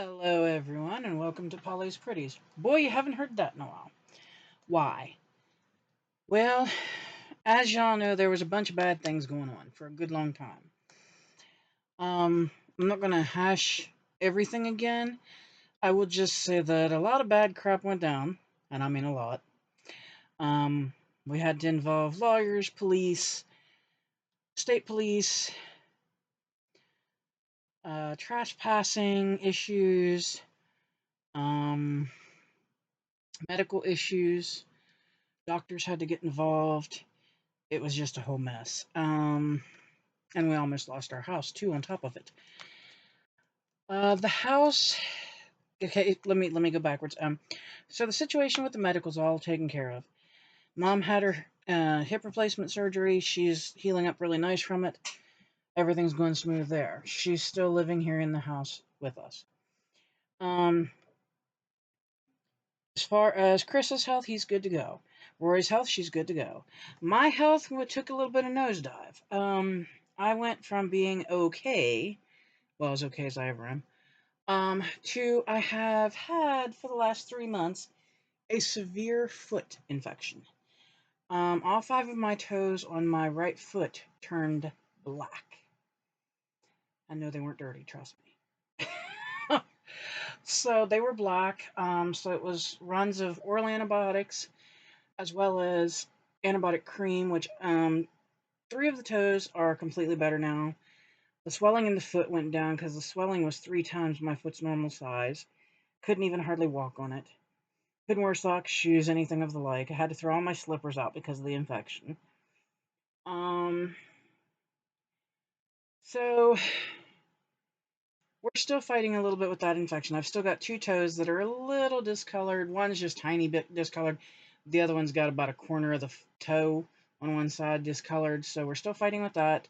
Hello, everyone, and welcome to Polly's Pretties. Boy, you haven't heard that in a while. Why? Well, as y'all know, there was a bunch of bad things going on for a good long time. I'm not gonna hash everything again. I will just say that a lot of bad crap went down, and I mean a lot. Um, we had to involve lawyers, police, state police, trespassing issues, um, medical issues. Doctors had to get involved. It was just a whole mess. And we almost lost our house too on top of it. The house. Okay, let me go backwards. So the situation with the medical's all taken care of. Mom had her hip replacement surgery. She's healing up really nice from it. Everything's going smooth there. She's still living here in the house with us. Um, as far as Chris's health, he's good to go. Rory's health, she's good to go. My health took a little bit of nosedive. I went from being okay, well, as okay as I ever am, to I have had for the last 3 months a severe foot infection. All five of my toes on my right foot turned black. I know they weren't dirty, trust me. So they were black. So it was runs of oral antibiotics as well as antibiotic cream, which three of the toes are completely better now. The swelling in the foot went down because the swelling was 3 times my foot's normal size. Couldn't even hardly walk on it. Couldn't wear socks, shoes, anything of the like. I had to throw all my slippers out because of the infection. Um, so we're still fighting a little bit with that infection. I've still got two toes that are a little discolored. One's just tiny bit discolored. The other one's got about a corner of the toe on one side discolored. So we're still fighting with that.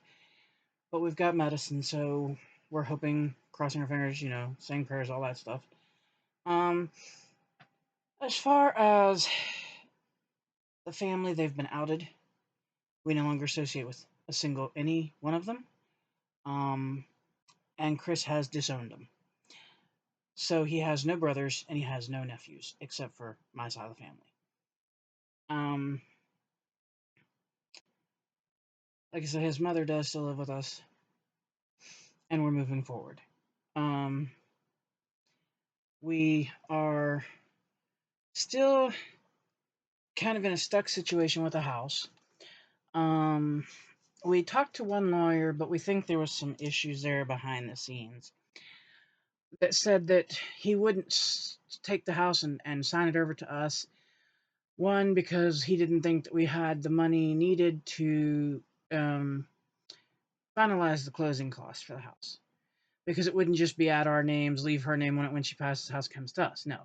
But we've got medicine, so we're hoping, crossing our fingers, saying prayers, all that stuff. Um, as far as the family, they've been outed. We no longer associate with any one of them. Um, and Chris has disowned them. So he has no brothers and he has no nephews, except for my side of the family. Um, like I said, his mother does still live with us, and we're moving forward. Um, we are still kind of in a stuck situation with the house. Um, we talked to one lawyer, but we think there was some issues there behind the scenes that said that he wouldn't take the house and sign it over to us. One, because he didn't think that we had the money needed to um, finalize the closing costs for the house. Because it wouldn't just be at our names, leave her name on it when she passes, the house comes to us. No.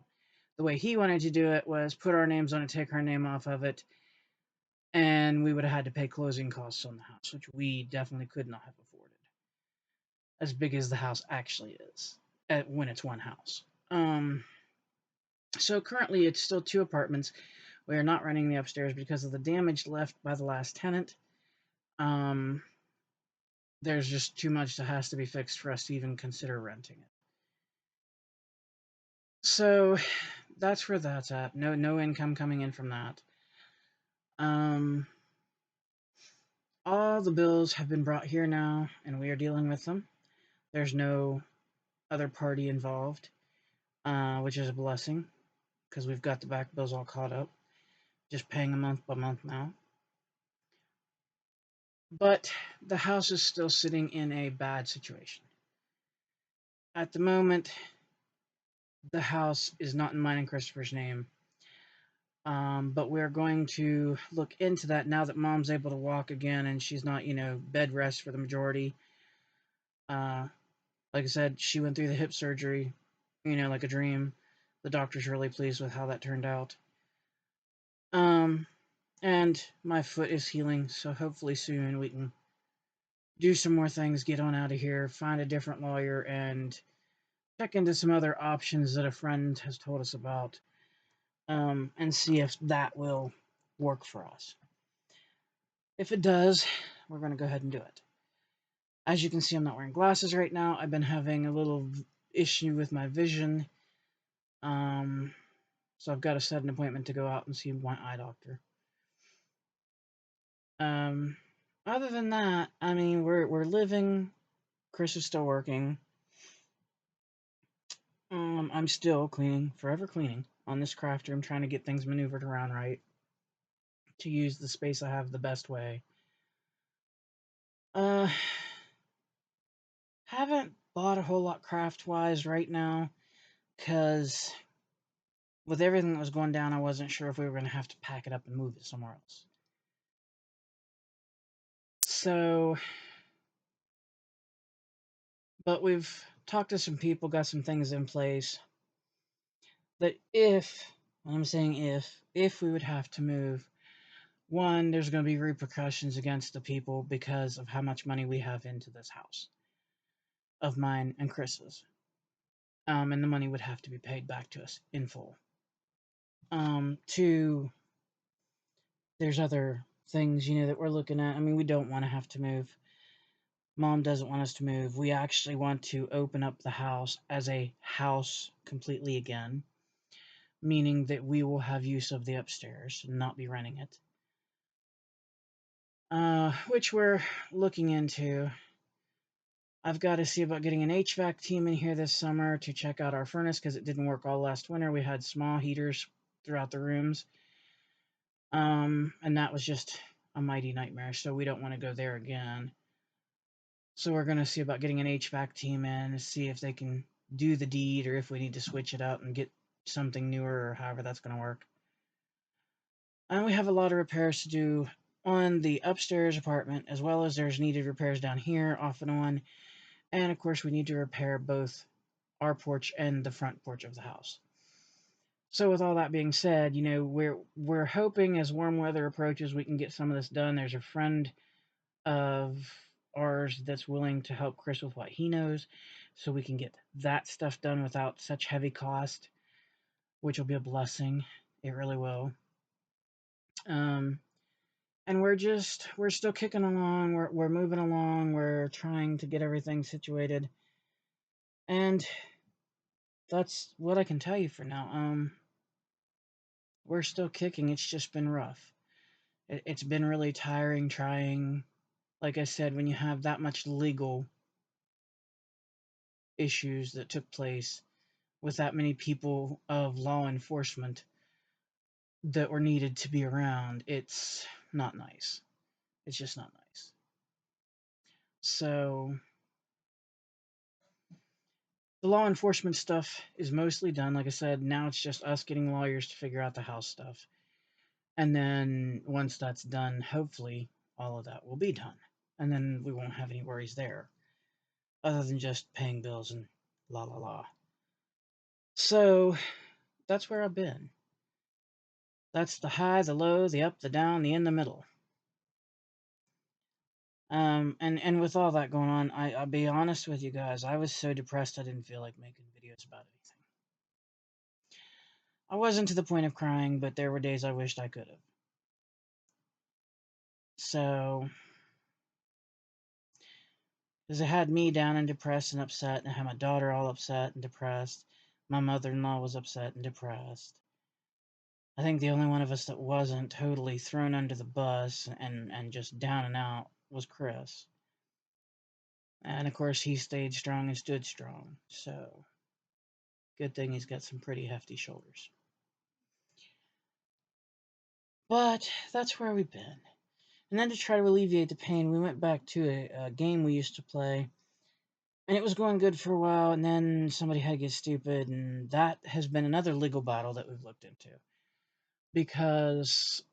The way he wanted to do it was put our names on it, take her name off of it, and we would have had to pay closing costs on the house, which we definitely could not have afforded. As big as the house actually is, when it's one house. So currently it's still two apartments. We are not renting the upstairs because of the damage left by the last tenant. There's just too much that has to be fixed for us to even consider renting it. So that's where that's at. No income coming in from that. All the bills have been brought here now, and we are dealing with them. There's no other party involved, which is a blessing because we've got the back bills all caught up. Just paying a month by month now. But the house is still sitting in a bad situation. At the moment, the house is not in mine and Christopher's name. But we're going to look into that now that mom's able to walk again and she's not, bed rest for the majority. Like I said, she went through the hip surgery, like a dream. The doctor's really pleased with how that turned out. And my foot is healing, so hopefully soon we can do some more things, get on out of here, find a different lawyer, and check into some other options that a friend has told us about, and see if that will work for us. If it does, we're going to go ahead and do it. As you can see, I'm not wearing glasses right now. I've been having a little issue with my vision. So I've got to set an appointment to go out and see my eye doctor. Um, Other than that, I mean, we're living. Chris is still working. I'm still cleaning, forever cleaning on this craft room, trying to get things maneuvered around right to use the space I have the best way. Uh, haven't bought a whole lot craft wise right now, because with everything that was going down, I wasn't sure if we were going to have to pack it up and move it somewhere else. So, but we've talked to some people, got some things in place that if, I'm saying if we would have to move, one, there's going to be repercussions against the people because of how much money we have into this house of mine and Chris's. And the money would have to be paid back to us in full. Two, there's other things, that we're looking at. I mean, we don't want to have to move. Mom doesn't want us to move. We actually want to open up the house as a house completely again, meaning that we will have use of the upstairs and not be renting it. Which we're looking into. I've got to see about getting an HVAC team in here this summer to check out our furnace because it didn't work all last winter. We had small heaters throughout the rooms. And that was just a mighty nightmare, so we don't want to go there again. So we're going to see about getting an HVAC team in and see if they can do the deed or if we need to switch it out and get something newer or however that's going to work. And we have a lot of repairs to do on the upstairs apartment, as well as there's needed repairs down here off and on. And of course, we need to repair both our porch and the front porch of the house. So with all that being said, we're hoping as warm weather approaches, we can get some of this done. There's a friend of ours that's willing to help Chris with what he knows, so we can get that stuff done without such heavy cost, which will be a blessing. It really will. And we're still kicking along. We're moving along. We're trying to get everything situated, and that's what I can tell you for now. We're still kicking. It's just been rough. It's been really tiring trying. Like I said, when you have that much legal issues that took place with that many people of law enforcement that were needed to be around, it's not nice. It's just not nice. So the law enforcement stuff is mostly done. Like I said, now it's just us getting lawyers to figure out the house stuff. And then once that's done, hopefully all of that will be done. And then we won't have any worries there, other than just paying bills and la la la. So that's where I've been. That's the high, the low, the up, the down, the in the middle. And with all that going on, I'll be honest with you guys, I was so depressed I didn't feel like making videos about anything. I wasn't to the point of crying, but there were days I wished I could have. So, because it had me down and depressed and upset, and I had my daughter all upset and depressed. My mother-in-law was upset and depressed. I think the only one of us that wasn't totally thrown under the bus and just down and out was Chris. And of course, he stayed strong and stood strong. So, good thing he's got some pretty hefty shoulders. But that's where we've been. And then to try to alleviate the pain, we went back to a game we used to play. And it was going good for a while, and then somebody had to get stupid, and that has been another legal battle that we've looked into. Because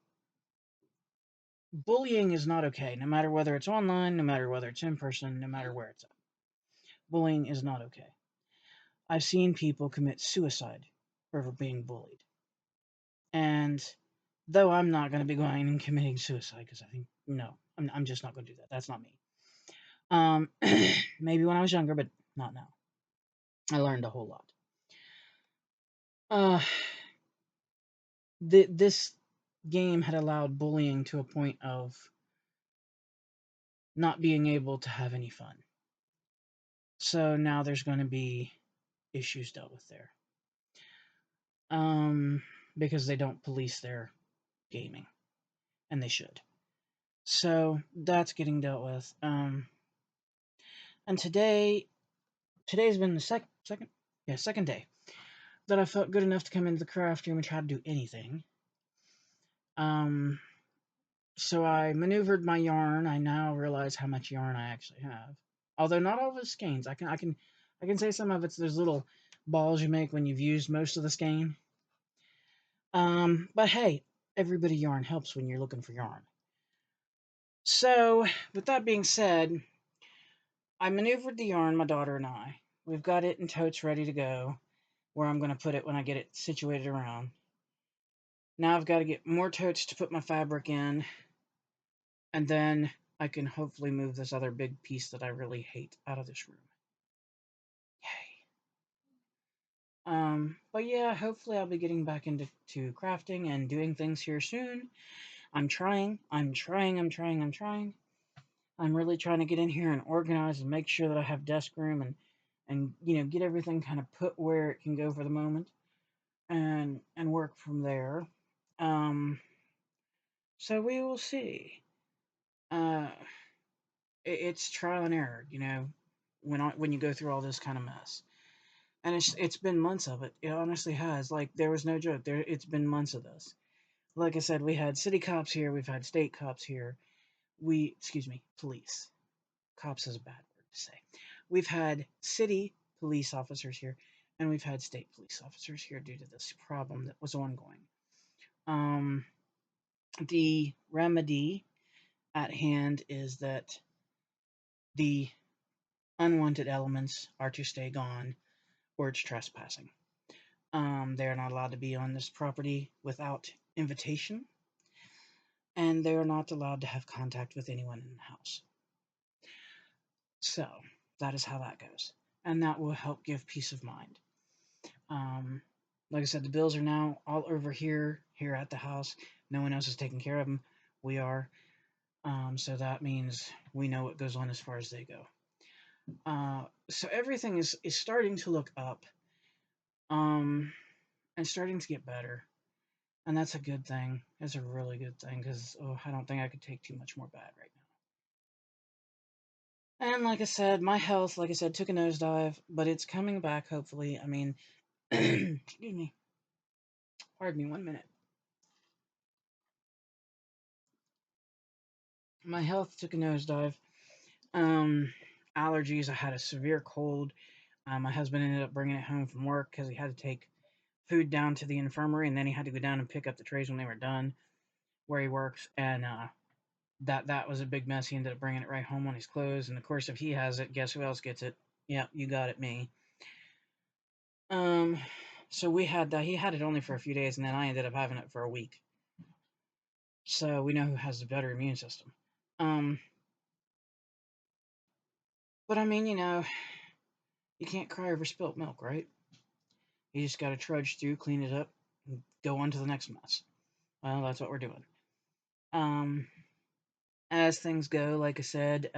bullying is not okay, no matter whether it's online, no matter whether it's in person, no matter where it's at. Bullying is not okay. I've seen people commit suicide over being bullied. And though I'm not going to be going and committing suicide, because I think, no, I'm just not going to do that. That's not me. Maybe when I was younger, but not now. I learned a whole lot. This game had allowed bullying to a point of not being able to have any fun. So now there's going to be issues dealt with there. Um, because they don't police their gaming, and they should. So that's getting dealt with. And today's been the second day that I felt good enough to come into the craft room and try to do anything. Um, so I maneuvered my yarn. I now realize how much yarn I actually have. Although not all of it's skeins. I can say some of it's those little balls you make when you've used most of the skein. But hey, every bit of yarn helps when you're looking for yarn. So, with that being said, I maneuvered the yarn, my daughter and I. We've got it in totes ready to go, where I'm going to put it when I get it situated around. Now I've got to get more totes to put my fabric in, and then I can hopefully move this other big piece that I really hate out of this room. Yay. But yeah, hopefully I'll be getting back into crafting and doing things here soon. I'm trying. I'm really trying to get in here and organize and make sure that I have desk room and get everything kind of put where it can go for the moment and work from there. Um, so we will see. Uh, it's trial and error, when you go through all this kind of mess. And it's been months of it. It honestly has. Like, there was no joke. It's been months of this. Like I said, we had city cops here, we've had state cops here. Excuse me, police. Cops is a bad word to say. We've had city police officers here, and we've had state police officers here due to this problem that was ongoing. The remedy at hand is that the unwanted elements are to stay gone, or it's trespassing. They're not allowed to be on this property without invitation, and they're not allowed to have contact with anyone in the house. So, that is how that goes. And that will help give peace of mind. Like I said, the bills are now all over here at the house. No one else is taking care of them. We are. So that means we know what goes on as far as they go. So everything is starting to look up. And starting to get better. And that's a good thing. It's a really good thing because I don't think I could take too much more bad right now. And like I said, my health, like I said, took a nosedive, but it's coming back, hopefully. I mean, excuse me. Pardon me 1 minute. My health took a nosedive. Allergies. I had a severe cold. My husband ended up bringing it home from work because he had to take food down to the infirmary, and then he had to go down and pick up the trays when they were done where he works. And that was a big mess. He ended up bringing it right home on his clothes. And of course, if he has it, guess who else gets it? Yeah, you got it, me. Um, so we had that. He had it only for a few days, and then I ended up having it for a week. So we know who has the better immune system. But I mean, you can't cry over spilt milk, right? You just got to trudge through, clean it up, and go on to the next mess. Well, that's what we're doing. Um, as things go, like I said,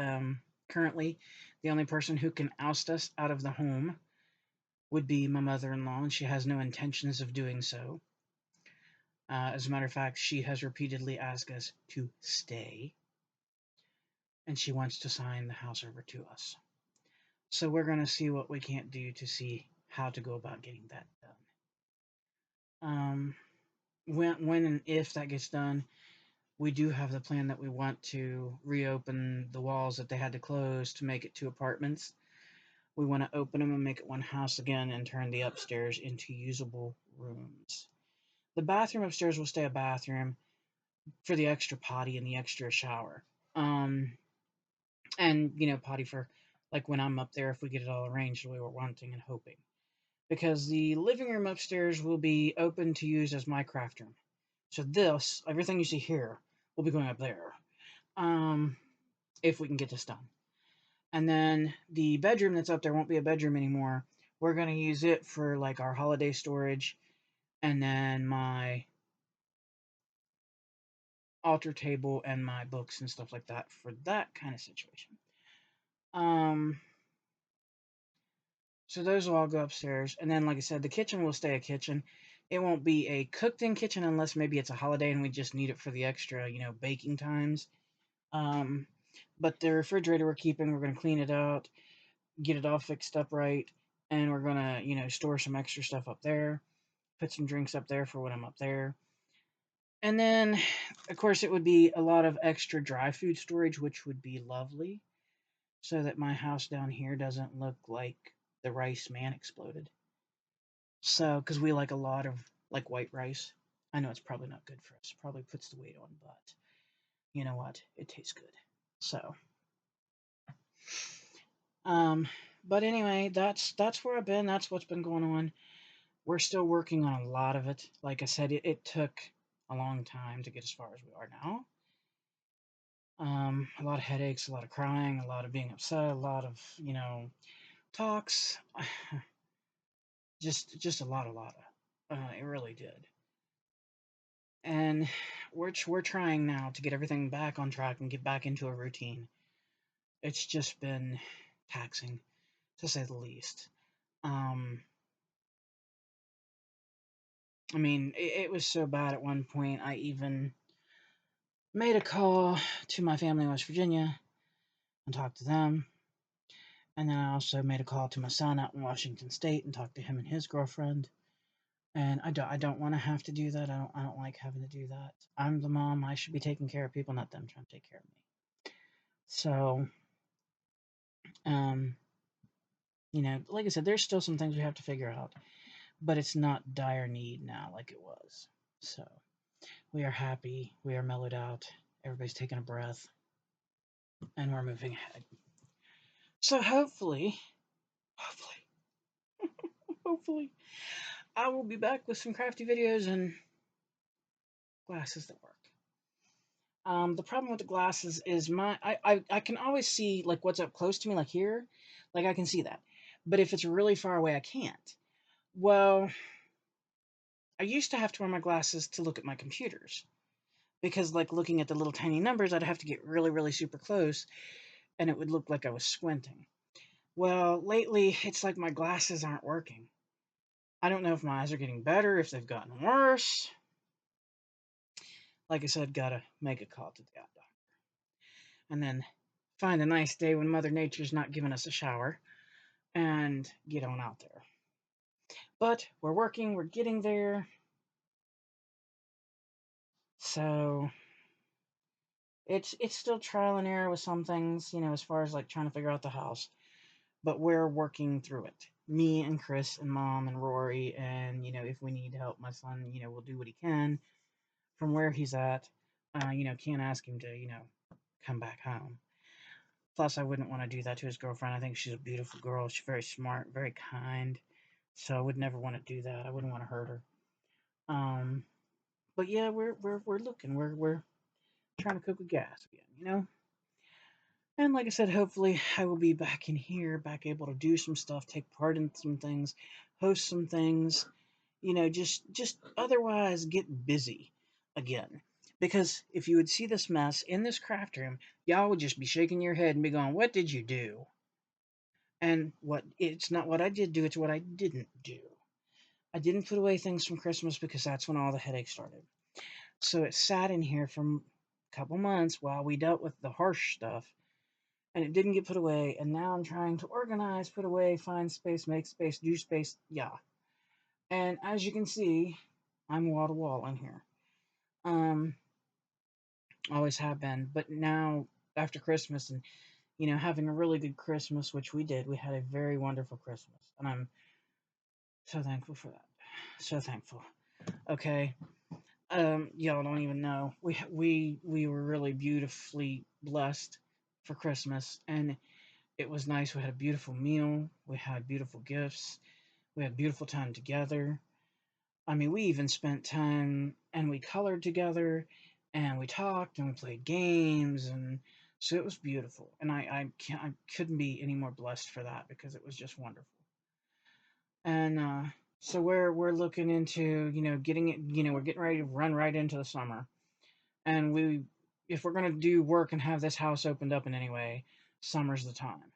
currently the only person who can oust us out of the home would be my mother-in-law, and she has no intentions of doing so. As a matter of fact, she has repeatedly asked us to stay, and she wants to sign the house over to us. So we're going to see what we can't do to see how to go about getting that done. When and if that gets done, we do have the plan that we want to reopen the walls that they had to close to make it 2 apartments. We want to open them and make it 1 house again and turn the upstairs into usable rooms. The bathroom upstairs will stay a bathroom for the extra potty and the extra shower. And, potty for like when I'm up there if we get it all arranged the way we're wanting and hoping. Because the living room upstairs will be open to use as my craft room. So everything you see here, will be going up there. If we can get this done. And then the bedroom that's up there won't be a bedroom anymore. We're going to use it for like our holiday storage and then my altar table and my books and stuff like that for that kind of situation. So those will all go upstairs. And then, like I said, the kitchen will stay a kitchen. It won't be a cooked-in kitchen unless maybe it's a holiday and we just need it for the extra, baking times. Um, but the refrigerator we're keeping, we're going to clean it out, get it all fixed up right, and we're going to, store some extra stuff up there, put some drinks up there for when I'm up there. And then, of course, it would be a lot of extra dry food storage, which would be lovely, so that my house down here doesn't look like the rice man exploded. So, because we like a lot of like white rice. I know it's probably not good for us. Probably puts the weight on, but you know what? It tastes good. So, um, but anyway, that's where I've been. That's what's been going on. We're still working on a lot of it. Like I said, it took a long time to get as far as we are now. A lot of headaches, a lot of crying, a lot of being upset, a lot of talks. Just a lot. It really did. And we're trying now to get everything back on track and get back into a routine. It's just been taxing, to say the least. Um, I mean, it was so bad at one point. I even made a call to my family in West Virginia and talked to them. And then I also made a call to my son out in Washington State and talked to him and his girlfriend. And I don't want to have to do that. I don't like having to do that. I'm the mom. I should be taking care of people, not them trying to take care of me. So, um, like I said, there's still some things we have to figure out, but it's not dire need now like it was. So, we are happy. We are mellowed out. Everybody's taking a breath, and we're moving ahead. So, hopefully, I will be back with some crafty videos and glasses that work. The problem with the glasses is I can always see like what's up close to me, like here, like I can see that. But if it's really far away, I can't. Well, I used to have to wear my glasses to look at my computers because, like, looking at the little tiny numbers, I'd have to get really, really super close, and it would look like I was squinting. Well, lately, it's like my glasses aren't working. I don't know if my eyes are getting better, if they've gotten worse. Like I said, gotta make a call to the eye doctor. And then find a nice day when Mother Nature's not giving us a shower and get on out there. But we're working, we're getting there. So it's still trial and error with some things, as far as like trying to figure out the house. But we're working through it. Me and Chris and Mom and Rory, and if we need help, my son, will do what he can from where he's at. Can't ask him to, come back home. Plus, I wouldn't want to do that to his girlfriend. I think she's a beautiful girl. She's very smart, very kind. So I would never want to do that. I wouldn't want to hurt her. Um, but yeah, we're looking. We're trying to cook with gas again. And like I said, hopefully I will be back in here, back able to do some stuff, take part in some things, host some things, just otherwise get busy again. Because if you would see this mess in this craft room, y'all would just be shaking your head and be going, "What did you do?" And what it's not what I did do, it's what I didn't do. I didn't put away things from Christmas because that's when all the headaches started. So it sat in here for a couple months while we dealt with the harsh stuff, and it didn't get put away. And now I'm trying to organize, put away, find space, make space, do space. Yeah. And as you can see, I'm wall to wall in here. Um, always have been, but now after Christmas and having a really good Christmas, which we did, we had a very wonderful Christmas, and I'm so thankful for that. So thankful. Okay. Y'all don't even know. We were really beautifully blessed for Christmas, and it was nice. We had a beautiful meal. We had beautiful gifts. We had a beautiful time together. I mean, we even spent time and we colored together, and we talked and we played games, and so it was beautiful. And I couldn't be any more blessed for that because it was just wonderful. And so we're looking into getting it. We're getting ready to run right into the summer, and if we're gonna do work and have this house opened up in any way, summer's the time.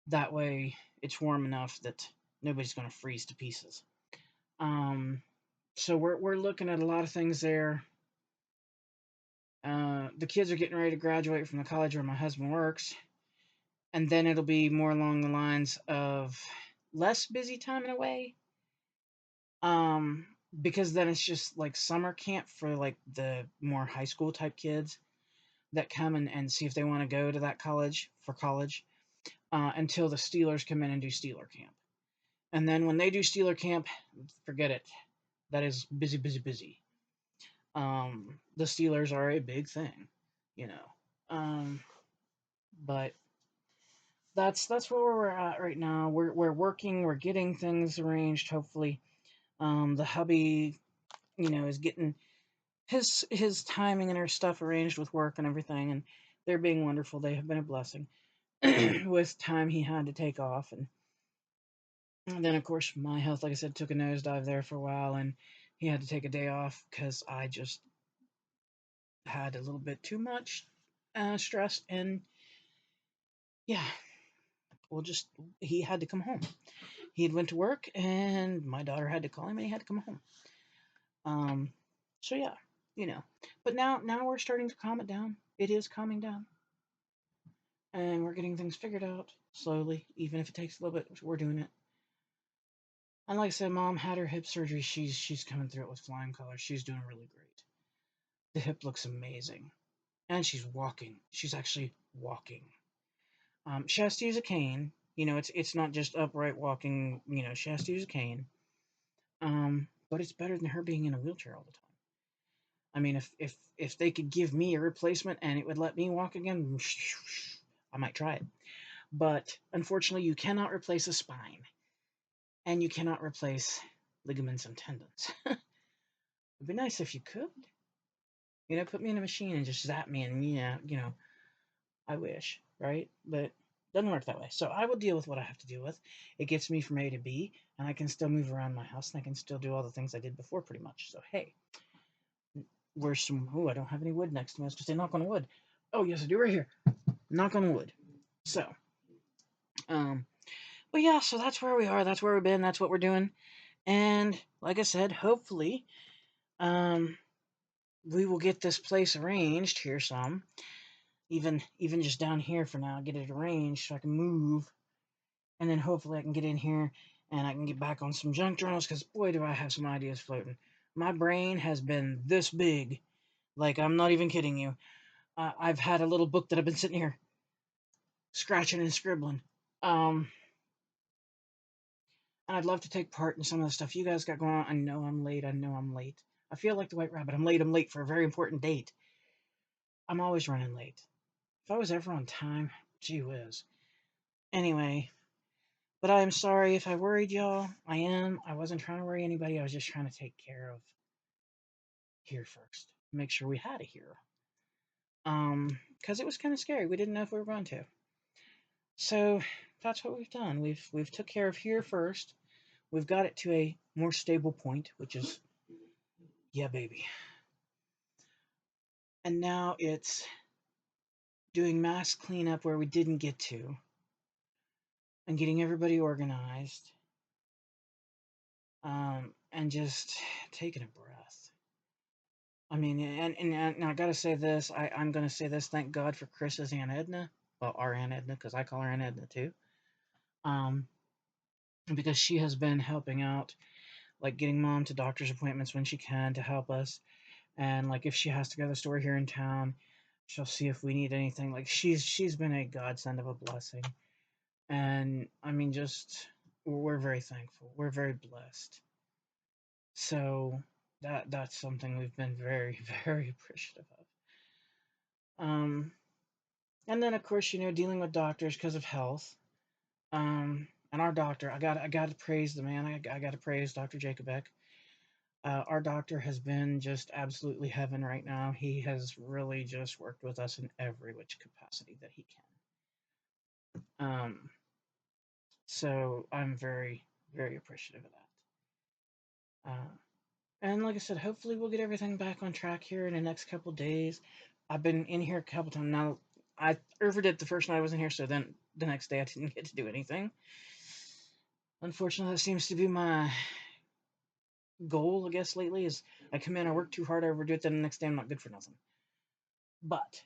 That way, it's warm enough that nobody's going to freeze to pieces. Um, so we're looking at a lot of things there. The kids are getting ready to graduate from the college where my husband works, and then it'll be more along the lines of less busy time in a way. Um, because then it's just like summer camp for like the more high school type kids that come and see if they want to go to that college for college, until the Steelers come in and do Steeler camp. And then when they do Steeler camp, forget it. That is busy, busy, busy. The Steelers are a big thing, you know. But that's where we're at right now. We're working. We're getting things arranged. Hopefully, the hubby, is getting his timing and her stuff arranged with work and everything, and they're being wonderful. They have been a blessing with time he had to take off, and then of course my health, like I said, took a nosedive there for a while, and he had to take a day off because I just had a little bit too much stress, and yeah, well, just he had to come home. He had went to work, and my daughter had to call him, and he had to come home. Um, so yeah, you know. But now we're starting to calm it down. It is calming down, and we're getting things figured out slowly, even if it takes a little bit. We're doing it. And like I said, Mom had her hip surgery. She's coming through it with flying colors. She's doing really great. The hip looks amazing, and she's walking. She's actually walking. She has to use a cane. It's not just upright walking. She has to use a cane. But it's better than her being in a wheelchair all the time. I mean, if they could give me a replacement and it would let me walk again, I might try it. But unfortunately, you cannot replace a spine, and you cannot replace ligaments and tendons. It'd be nice if you could. Put me in a machine and just zap me, and yeah, I wish, right? But it doesn't work that way. So I will deal with what I have to deal with. It gets me from A to B, and I can still move around my house, and I can still do all the things I did before, pretty much. So hey, where's some? Oh, I don't have any wood next to me. I was to say knock on wood. Oh yes, I do right here. Knock on wood. So, um, but yeah, so that's where we are. That's where we've been. That's what we're doing. And like I said, hopefully, um, we will get this place arranged here some. Even just down here for now, get it arranged so I can move, and then hopefully I can get in here and I can get back on some junk journals, because boy, do I have some ideas floating. My brain has been this big, like I'm not even kidding you. I've had a little book that I've been sitting here scratching and scribbling. Um, and I'd love to take part in some of the stuff you guys got going on. I know I'm late. I know I'm late. I feel like the White Rabbit. I'm late. I'm late for a very important date. I'm always running late. If I was ever on time, gee whiz. Anyway, but I am sorry if I worried y'all. I am. I wasn't trying to worry anybody. I was just trying to take care of here first. Make sure we had a hero. Because it was kind of scary. We didn't know if we were going to. So that's what we've done. We've took care of here first. We've got it to a more stable point, which is, yeah, baby. And now it's doing mass cleanup where we didn't get to, and getting everybody organized, and just taking a breath. I mean, and I gotta say this. I'm gonna say this. Thank God for Chris's Aunt Edna. Well, our Aunt Edna, because I call her Aunt Edna too. Um, because she has been helping out, like getting Mom to doctor's appointments when she can to help us, and like if she has to go to the store here in town, she'll see if we need anything. Like she's been a godsend of a blessing, and I mean, just we're very thankful. We're very blessed. So that's something we've been very very appreciative of. And then of course, dealing with doctors because of health. And our doctor, I got to praise the man. I got to praise Dr. Jacobek. Our doctor has been just absolutely heaven right now. He has really just worked with us in every which capacity that he can. So I'm very, very appreciative of that. And like I said, hopefully we'll get everything back on track here in the next couple days. I've been in here a couple times now. I overdid the first night I wasn't here, so then the next day I didn't get to do anything. Unfortunately, that seems to be my goal, I guess, lately, is I come in, I work too hard, I overdo it, then the next day I'm not good for nothing. But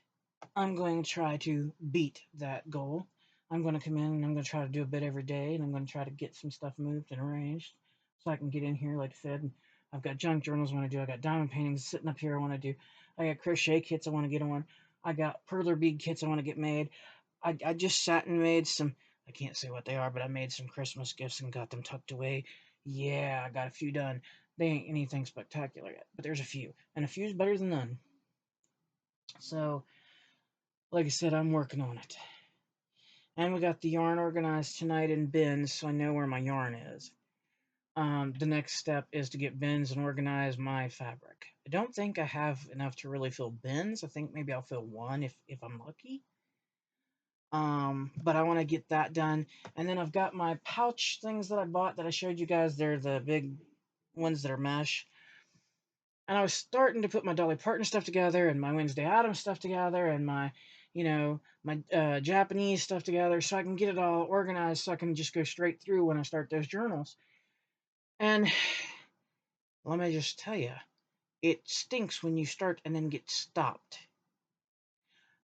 I'm going to try to beat that goal. I'm going to come in and I'm going to try to do a bit every day, and I'm going to try to get some stuff moved and arranged so I can get in here, like I said. I've got junk journals I want to do. I got diamond paintings sitting up here I want to do. I got crochet kits I want to get on. I got perler bead kits I want to get made. I just sat and made some, I can't say what they are, but I made some Christmas gifts and got them tucked away. Yeah, I got a few done. They ain't anything spectacular yet, but there's a few. And a few's better than none. So, like I said, I'm working on it. And we got the yarn organized tonight in bins, so I know where my yarn is. The next step is to get bins and organize my fabric. I don't think I have enough to really fill bins. I think maybe I'll fill one if I'm lucky. But I want to get that done. And then I've got my pouch things that I bought that I showed you guys. They're the big ones that are mesh. And I was starting to put my Dolly Parton stuff together and my Wednesday Addams stuff together and my, my Japanese stuff together so I can get it all organized so I can just go straight through when I start those journals. And let me just tell you, it stinks when you start and then get stopped.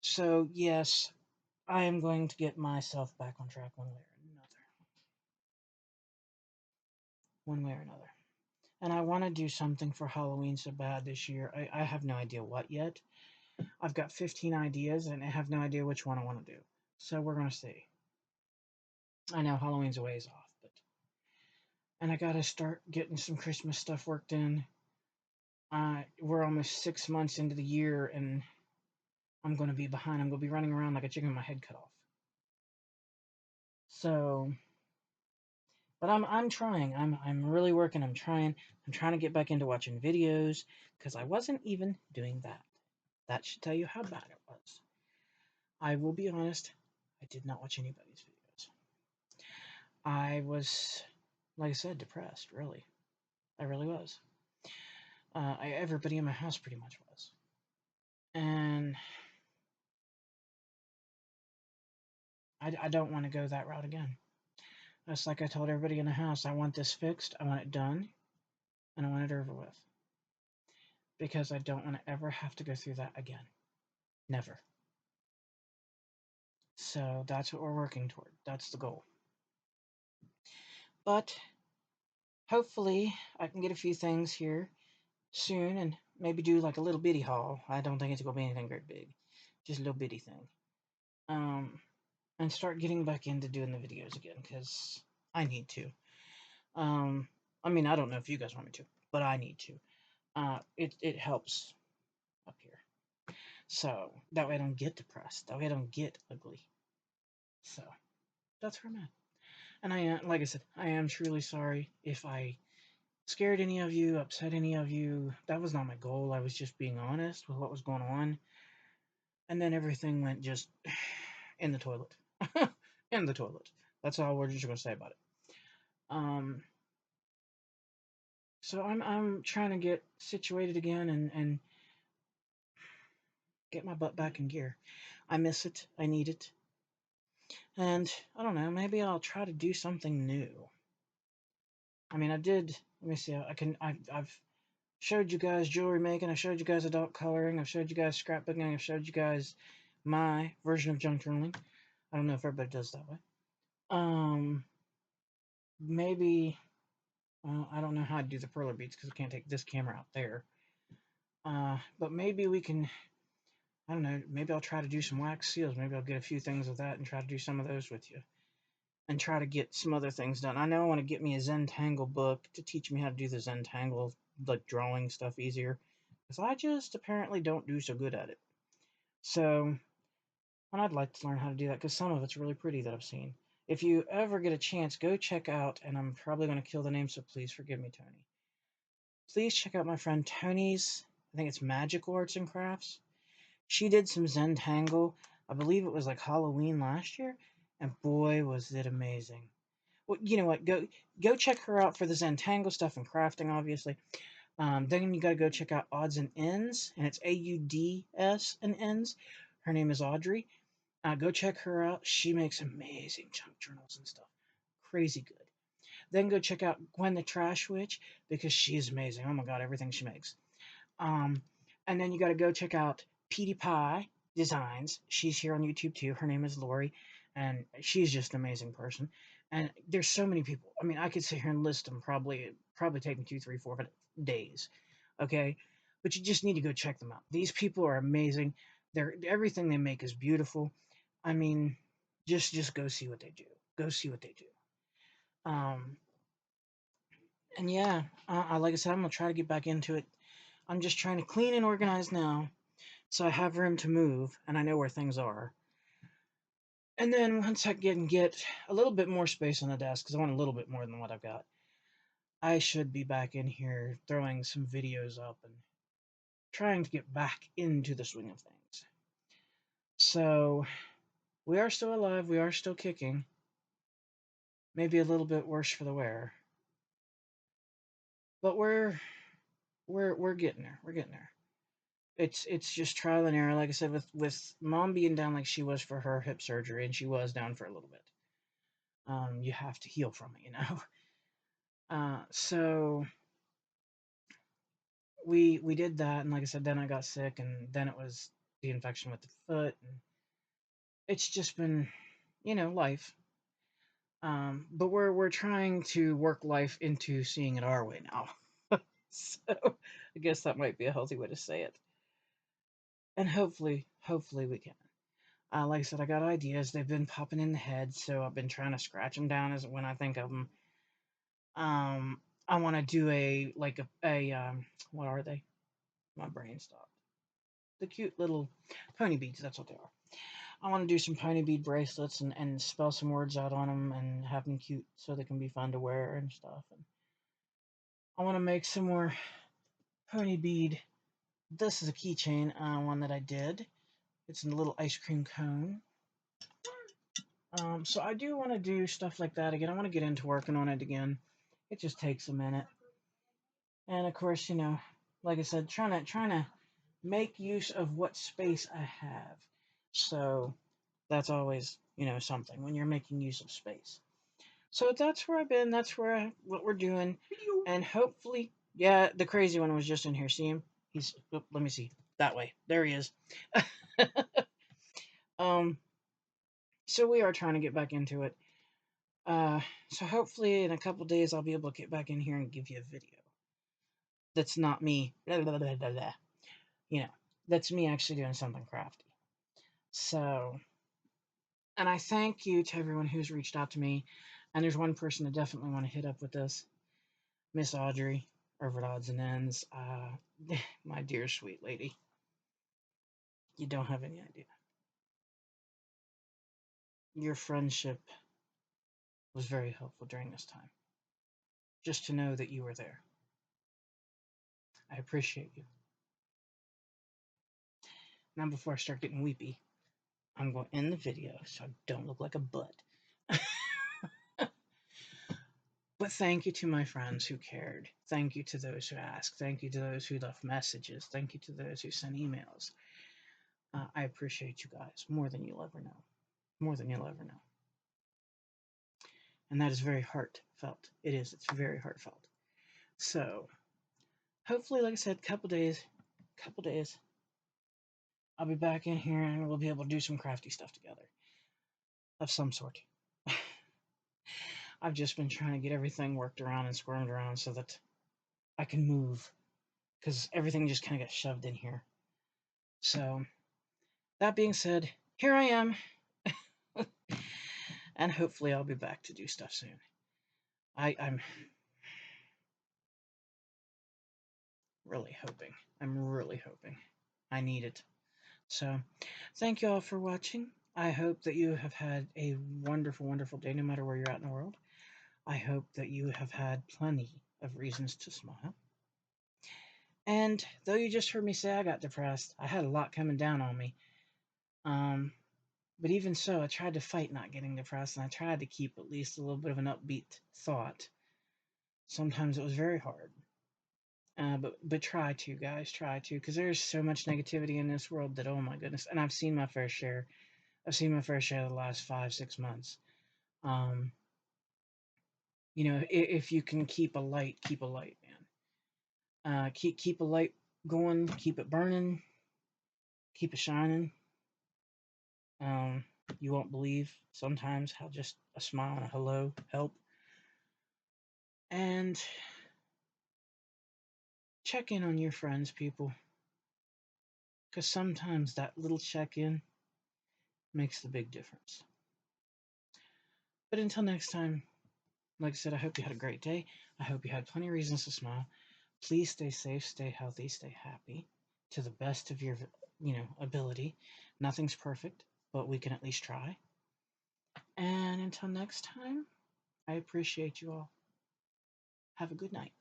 So, yes, I am going to get myself back on track one way or another. One way or another. And I want to do something for Halloween so bad this year. I have no idea what yet. I've got 15 ideas and I have no idea which one I want to do. So we're going to see. I know Halloween's a ways off, but. And I got to start getting some Christmas stuff worked in. We're almost 6 months into the year and I'm going to be behind. I'm going to be running around like a chicken with my head cut off. So. But I'm trying. I'm really working. I'm trying to get back into watching videos because I wasn't even doing that. That should tell you how bad it was. I will be honest, I did not watch anybody's videos. I was, like I said, depressed, really. I really was. Everybody in my house pretty much was. And I don't want to go that route again. That's like I told everybody in the house, I want this fixed, I want it done, and I want it over with. Because I don't want to ever have to go through that again. Never. So that's what we're working toward. That's the goal. But hopefully I can get a few things here soon and maybe do like a little bitty haul. I don't think it's going to be anything very big. Just a little bitty thing. And start getting back into doing the videos again because I need to. I mean, I don't know if you guys want me to, but I need to. It helps up here. So that way I don't get depressed. That way I don't get ugly. So that's where I'm at. And I am, like I said, I am truly sorry if I scared any of you, upset any of you. That was not my goal. I was just being honest with what was going on. And then everything went just in the toilet. In the toilet. That's all we're just going to say about it. So I'm trying to get situated again and get my butt back in gear. I miss it. I need it. And I don't know, maybe I'll try to do something new. I mean, I did. Let me see. I've showed you guys jewelry making. I showed you guys adult coloring. I've showed you guys scrapbooking. I've showed you guys my version of junk journaling. I don't know if everybody does that way. Maybe. Well, I don't know how to do the perler beads because I can't take this camera out there. But maybe we can. I don't know. Maybe I'll try to do some wax seals. Maybe I'll get a few things of that and try to do some of those with you. And try to get some other things done. I know I want to get me a Zentangle book to teach me how to do the Zentangle, like drawing stuff easier. Because I just apparently don't do so good at it. So, and I'd like to learn how to do that because some of it's really pretty that I've seen. If you ever get a chance, go check out, and I'm probably going to kill the name, so please forgive me, Tony. Please check out my friend Tony's, I think it's Magic Arts and Crafts. She did some Zentangle. I believe it was like Halloween last year, and boy, was it amazing. Well, you know what? Go check her out for the Zentangle stuff and crafting, obviously. Then you got to go check out Odds and Ends, and it's AUDS and Ends. Her name is Audrey. Go check her out. She makes amazing junk journals and stuff. Crazy good. Then go check out Gwen the Trash Witch because she is amazing. Oh my god, everything she makes. Um, and then you got to go check out Petey Pie Designs. She's here on YouTube too. Her name is Lori, and she's just an amazing person. And there's so many people. I mean, I could sit here and list them. Probably take me 2, 3, 4 days. Okay, but you just need to go check them out. These people are amazing. Everything they make is beautiful. I mean, just go see what they do. Go see what they do. Um, and yeah, like I said, I'm gonna try to get back into it. I'm just trying to clean and organize now, so I have room to move and I know where things are. And then once I get a little bit more space on the desk, because I want a little bit more than what I've got, I should be back in here throwing some videos up and trying to get back into the swing of things. So we are still alive, we are still kicking. Maybe a little bit worse for the wear, but we're getting there. We're getting there. It's just trial and error. Like I said, with mom being down like she was for her hip surgery, and she was down for a little bit. You have to heal from it, you know. So we did that, and like I said, then I got sick, and then it was the infection with the foot, and it's just been, life. But we're trying to work life into seeing it our way now. So I guess that might be a healthy way to say it, and hopefully we can. Like I said, I got ideas. They've been popping in the head, so I've been trying to scratch them down as when I think of them. I want to do what are they? My brain stopped. The cute little pony beads. That's what they are. I want to do some pony bead bracelets and spell some words out on them and have them cute so they can be fun to wear and stuff. And I want to make some more pony bead. This is a keychain, one that I did. It's in a little ice cream cone. So I do want to do stuff like that again. I want to get into working on it again. It just takes a minute. And of course, like I said, trying to make use of what space I have. So that's always, something when you're making use of space. So that's where I've been. That's what we're doing. And hopefully, yeah, the crazy one was just in here. See him? Let me see. That way. There he is. um, so we are trying to get back into it. So hopefully in a couple days I'll be able to get back in here and give you a video. That's not me. Blah, blah, blah, blah, blah. That's me actually doing something crafty. So, and I thank you to everyone who's reached out to me. And there's one person I definitely want to hit up with this, Miss Audrey over at Odds and Ends. My dear sweet lady, you don't have any idea. Your friendship was very helpful during this time. Just to know that you were there. I appreciate you. Now, before I start getting weepy, I'm going to end the video so I don't look like a butt. But thank you to my friends who cared. Thank you to those who asked. Thank you to those who left messages. Thank you to those who sent emails. I appreciate you guys more than you'll ever know. More than you'll ever know. And that is very heartfelt. It is. It's very heartfelt. So, hopefully, like I said, couple days, I'll be back in here and we'll be able to do some crafty stuff together. Of some sort. I've just been trying to get everything worked around and squirmed around so that I can move. Because everything just kind of got shoved in here. So, that being said, here I am. And hopefully I'll be back to do stuff soon. I'm really hoping. I'm really hoping. I need it. So, thank you all for watching. I hope that you have had a wonderful, wonderful day no matter where you're at in the world. I hope that you have had plenty of reasons to smile. And though you just heard me say I got depressed, I had a lot coming down on me. But even so, I tried to fight not getting depressed, and I tried to keep at least a little bit of an upbeat thought. Sometimes it was very hard. But try to, guys, try to, because there's so much negativity in this world that, oh my goodness, and I've seen my fair share I've seen my fair share of the last 5, 6 months. Um, if you can keep a light, man. Keep a light going, keep it burning, keep it shining. Um, you won't believe sometimes how just a smile and a hello help. And check in on your friends, people, because sometimes that little check in makes the big difference. But until next time, like I said, I hope you had a great day. I hope you had plenty of reasons to smile. Please stay safe, stay healthy, stay happy to the best of your, ability. Nothing's perfect, but we can at least try. And until next time, I appreciate you all. Have a good night.